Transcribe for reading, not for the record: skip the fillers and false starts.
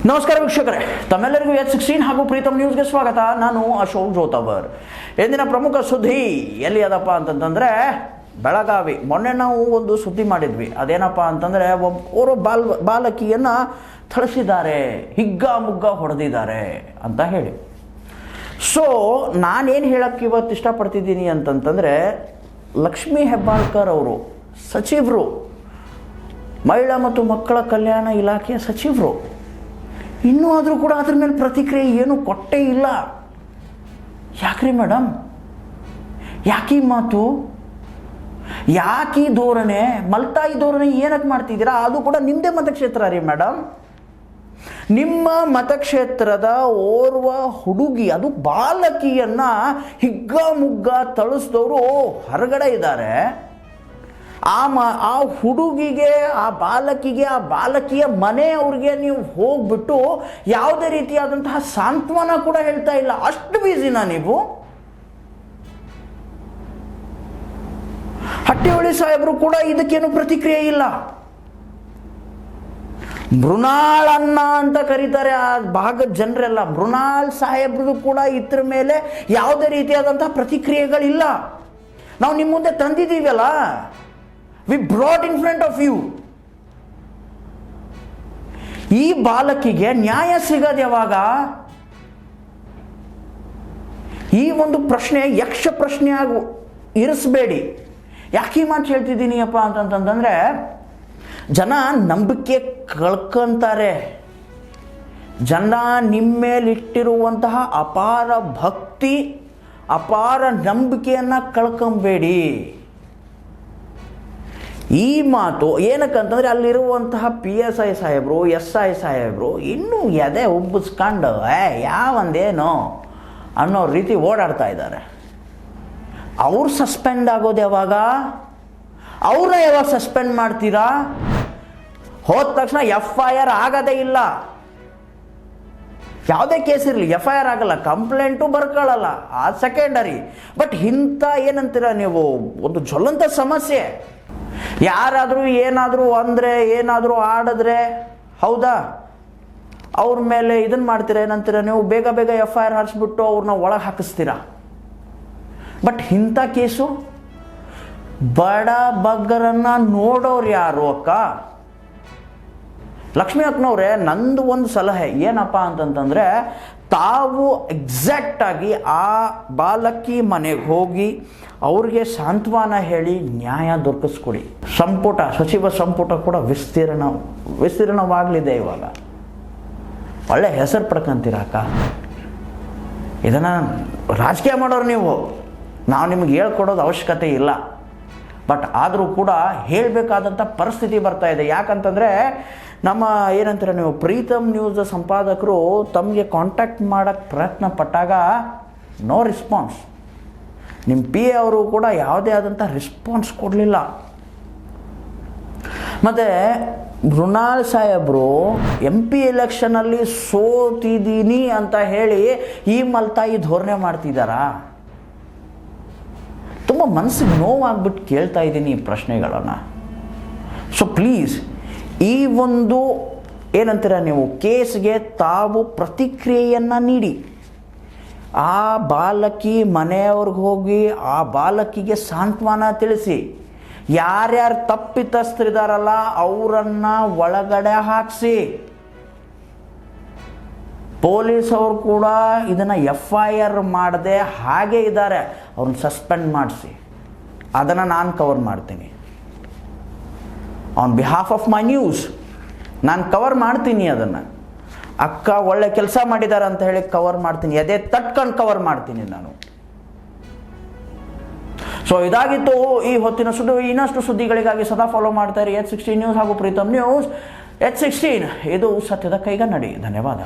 ನಮಸ್ಕಾರ ವೀಕ್ಷಕರೇ, ತಮ್ಮೆಲ್ಲರಿಗೂ H16 ಹಾಗೂ ಪ್ರೀತಮ್ ನ್ಯೂಸ್ಗೆ ಸ್ವಾಗತ. ನಾನು ಅಶೋಕ್ ಜೋತಾವರ್. ಇಂದಿನ ಪ್ರಮುಖ ಸುದ್ದಿ ಎಲ್ಲಿ ಅದಪ್ಪ ಅಂತಂತಂದರೆ ಬೆಳಗಾವಿ. ಮೊನ್ನೆ ನಾವು ಒಂದು ಸುದ್ದಿ ಮಾಡಿದ್ವಿ. ಅದೇನಪ್ಪ ಅಂತಂದರೆ ಒಬ್ಬರು ಬಾಲಕಿಯನ್ನು ಥಳಿಸಿದ್ದಾರೆ, ಹಿಗ್ಗಾಮುಗ್ಗ ಹೊಡೆದಿದ್ದಾರೆ ಅಂತ ಹೇಳಿ. ಸೊ ನಾನೇನು ಹೇಳೋಕ್ಕೆ ಇವತ್ತು ಇಷ್ಟಪಡ್ತಿದ್ದೀನಿ ಅಂತಂತಂದರೆ, ಲಕ್ಷ್ಮೀ ಹೆಬ್ಬಾಳ್ಕರ್ ಅವರು ಸಚಿವರು, ಮಹಿಳಾ ಮತ್ತು ಮಕ್ಕಳ ಕಲ್ಯಾಣ ಇಲಾಖೆಯ ಸಚಿವರು, ಇನ್ನೂ ಆದರೂ ಕೂಡ ಅದ್ರ ಮೇಲೆ ಪ್ರತಿಕ್ರಿಯೆ ಏನೂ ಕೊಟ್ಟೇ ಇಲ್ಲ. ಯಾಕ್ರಿ ಮೇಡಮ್, ಯಾಕೀ ಮಾತು, ಯಾಕೀ ಧೋರಣೆ, ಮಲ್ತಾಯಿ ಧೋರಣೆ ಏನಕ್ಕೆ ಮಾಡ್ತಿದ್ದೀರಾ? ಅದು ಕೂಡ ನಿಮ್ಮದೇ ಮತಕ್ಷೇತ್ರ ರೀ ಮೇಡಮ್. ನಿಮ್ಮ ಮತಕ್ಷೇತ್ರದ ಓರ್ವ ಹುಡುಗಿ, ಅದು ಬಾಲಕಿಯನ್ನು ಹಿಗ್ಗಾಮುಗ್ಗ ಥಳಿಸಿದವರು ಹೊರಗಡೆ ಇದ್ದಾರೆ. ಆ ಹುಡುಗಿಗೆ, ಆ ಬಾಲಕಿಯ ಮನೆಯವ್ರಿಗೆ ನೀವು ಹೋಗ್ಬಿಟ್ಟು ಯಾವುದೇ ರೀತಿಯಾದಂತಹ ಸಾಂತ್ವನ ಕೂಡ ಹೇಳ್ತಾ ಇಲ್ಲ. ಅಷ್ಟು ಬ್ಯುಸಿನಾ ನೀವು? ಹಟ್ಟಿಹೊಳಿ ಸಾಹೇಬರು ಕೂಡ ಇದಕ್ಕೇನು ಪ್ರತಿಕ್ರಿಯೆ ಇಲ್ಲ. ಮೃಣಾಳ್ ಅನ್ನ ಅಂತ ಕರೀತಾರೆ ಆ ಭಾಗದ ಜನರೆಲ್ಲ. ಮೃಣಾಳ್ ಸಾಹೇಬ್ರದ್ದು ಕೂಡ ಇದ್ರ ಮೇಲೆ ಯಾವುದೇ ರೀತಿಯಾದಂತಹ ಪ್ರತಿಕ್ರಿಯೆಗಳಿಲ್ಲ. ನಾವು ನಿಮ್ಮ ಮುಂದೆ ತಂದಿದ್ದೀವಲ್ಲ, we brought in front of you. ಈ ಬಾಲಕಿಗೆ ನ್ಯಾಯ ಸಿಗೋದು ಯಾವಾಗ? ಈ ಒಂದು ಪ್ರಶ್ನೆ ಯಕ್ಷ ಪ್ರಶ್ನೆಯಾಗಿ ಇರಿಸಬೇಡಿ. ಯಾಕೆ ಮಾತು ಹೇಳ್ತಿದ್ದೀನಿ ಅಪ್ಪ ಅಂತಂತಂದರೆ, ಜನ ನಂಬಿಕೆ ಕಳ್ಕೊಂತಾರೆ. ಜನ ನಿಮ್ಮ ಮೇಲಿಟ್ಟಿರುವಂತಹ ಅಪಾರ ಭಕ್ತಿ, ಅಪಾರ ನಂಬಿಕೆಯನ್ನು ಕಳ್ಕೊಂಬೇಡಿ. ಈ ಮಾತು ಏನಕ್ಕಂತಂದರೆ, ಅಲ್ಲಿರುವಂತಹ PSI ಸಾಹೇಬರು, SI ಸಾಹೇಬರು ಇನ್ನೂ ಎದೆ ಉಬ್ಬಿಸ್ಕೊಂಡು ಯಾವಂದೇನೋ ಅನ್ನೋ ರೀತಿ ಓಡಾಡ್ತಾ ಇದ್ದಾರೆ. ಅವ್ರು ಸಸ್ಪೆಂಡ್ ಆಗೋದು ಯಾವಾಗ? ಅವ್ರನ್ನ ಯಾವಾಗ ಸಸ್ಪೆಂಡ್ ಮಾಡ್ತೀರಾ? ಹೋದ ತಕ್ಷಣ FIR ಆಗೋದೇ ಇಲ್ಲ. ಯಾವುದೇ ಕೇಸ್ ಇರಲಿ FIR ಆಗಲ್ಲ, ಕಂಪ್ಲೇಂಟು ಬರ್ಕೊಳ್ಳಲ್ಲ, ಆ ಸೆಕೆಂಡರಿ. ಬಟ್ ಇಂಥ ಏನಂತೀರ ನೀವು, ಒಂದು ಜ್ವಲಂತ ಸಮಸ್ಯೆ. ಯಾರಾದರೂ ಏನಾದರೂ ಅಂದರೆ, ಏನಾದರೂ ಆಡಿದ್ರೆ, ಹೌದಾ, ಅವ್ರ ಮೇಲೆ ಇದನ್ನು ಮಾಡ್ತೀರ, ಏನಂತೀರ ನೀವು, ಬೇಗ FIR ಹಾರಿಸ್ಬಿಟ್ಟು ಅವ್ರನ್ನ ಒಳಗೆ ಹಾಕಿಸ್ತೀರ. ಬಟ್ ಇಂಥ ಕೇಸು ಬಡ ಬಗ್ಗರನ್ನು ನೋಡೋರು ಯಾರು ಅಕ್ಕ? ಲಕ್ಷ್ಮೀ ಅಕ್ಕನವ್ರೆ, ನಂದು ಒಂದು ಸಲಹೆ ಏನಪ್ಪ ಅಂತಂತಂದರೆ, ತಾವು ಎಕ್ಸಾಕ್ಟಾಗಿ ಆ ಬಾಲಕಿ ಮನೆಗೆ ಹೋಗಿ ಅವ್ರಿಗೆ ಸಾಂತ್ವನ ಹೇಳಿ ನ್ಯಾಯ ದೊರಕಿಸ್ಕೊಡಿ. ಸಚಿವ ಸಂಪುಟ ಕೂಡ ವಿಸ್ತೀರ್ಣವಾಗಲಿದೆ ಇವಾಗ. ಒಳ್ಳೆ ಹೆಸರು ಪಡ್ಕೊಂತೀರಕ್ಕ. ಇದನ್ನು ರಾಜಕೀಯ ಮಾಡೋರು ನೀವು, ನಾವು ನಿಮಗೆ ಹೇಳ್ಕೊಡೋದು ಅವಶ್ಯಕತೆ ಇಲ್ಲ. ಬಟ್ ಆದರೂ ಕೂಡ ಹೇಳಬೇಕಾದಂಥ ಪರಿಸ್ಥಿತಿ ಬರ್ತಾ ಇದೆ. ಯಾಕಂತಂದರೆ, ನಮ್ಮ ಏನಂತೀರ ನೀವು, ಪ್ರೀತಮ್ ನ್ಯೂಸ್ ಸಂಪಾದಕರು ತಮಗೆ ಕಾಂಟ್ಯಾಕ್ಟ್ ಮಾಡೋಕ್ಕೆ ಪ್ರಯತ್ನ ಪಟ್ಟಾಗ ನೋ ರೆಸ್ಪಾನ್ಸ್. ನಿಮ್ಮ PA ಅವರು ಕೂಡ ಯಾವುದೇ ಆದಂಥ ರೆಸ್ಪಾನ್ಸ್ ಕೊಡಲಿಲ್ಲ. ಮತ್ತು ಮೃಣಾಳ್ ಸಾಹೇಬರು MP ಎಲೆಕ್ಷನಲ್ಲಿ ಸೋತಿದ್ದೀನಿ ಅಂತ ಹೇಳಿ ಈ ಮಲ್ತಾಯಿ ಧೋರಣೆ ಮಾಡ್ತಿದ್ದಾರಾ? ತುಂಬ ಮನಸ್ಸಿಗೆ ನೋವಾಗ್ಬಿಟ್ಟು ಕೇಳ್ತಾ ಇದ್ದೀನಿ ಈ ಪ್ರಶ್ನೆಗಳನ್ನು. ಸೊ ಪ್ಲೀಸ್, ಈ ಒಂದು ಏನಂತೀರ ನೀವು, ಕೇಸ್ಗೆ ತಾವು ಪ್ರತಿಕ್ರಿಯೆಯನ್ನು ನೀಡಿ. ಆ ಬಾಲಕಿ ಮನೆಯವ್ರಿಗೆ ಹೋಗಿ ಆ ಬಾಲಕಿಗೆ ಸಾಂತ್ವನ ತಿಳಿಸಿ. ಯಾರ್ಯಾರು ತಪ್ಪಿತಸ್ಥರಿದಾರಲ್ಲ ಅವರನ್ನು ಒಳಗಡೆ ಹಾಕಿಸಿ. ಪೊಲೀಸ್ ಅವರು ಕೂಡ ಇದನ್ನು FIR ಮಾಡದೆ ಹಾಗೇ ಇದ್ದಾರೆ, ಅವ್ರನ್ನ ಸಸ್ಪೆಂಡ್ ಮಾಡಿಸಿ. ಅದನ್ನು ನಾನು ಕವರ್ ಮಾಡ್ತೀನಿ. On behalf of my news ನಾನು ಕವರ್ ಮಾಡ್ತೀನಿ. ಅದನ್ನು ಅಕ್ಕ ಒಳ್ಳೆ ಕೆಲಸ ಮಾಡಿದ್ದಾರೆ ಅಂತ ಹೇಳಿ ಕವರ್ ಮಾಡ್ತೀನಿ, ಎದೆ ತಟ್ಕೊಂಡು ಕವರ್ ಮಾಡ್ತೀನಿ ನಾನು. ಸೊ ಇದಾಗಿತ್ತು ಈ ಹೊತ್ತಿನ ಸುದ್ದಿ. ಇನ್ನಷ್ಟು ಸುದ್ದಿಗಳಿಗಾಗಿ ಸದಾ ಫಾಲೋ ಮಾಡ್ತಾ ಇರಿ H16 ನ್ಯೂಸ್ ಹಾಗೂ ಪ್ರೀತಮ್ ನ್ಯೂಸ್. H16 ಇದು ಸತ್ಯದ ಕೈಗನ್ನಡಿ. ಧನ್ಯವಾದ.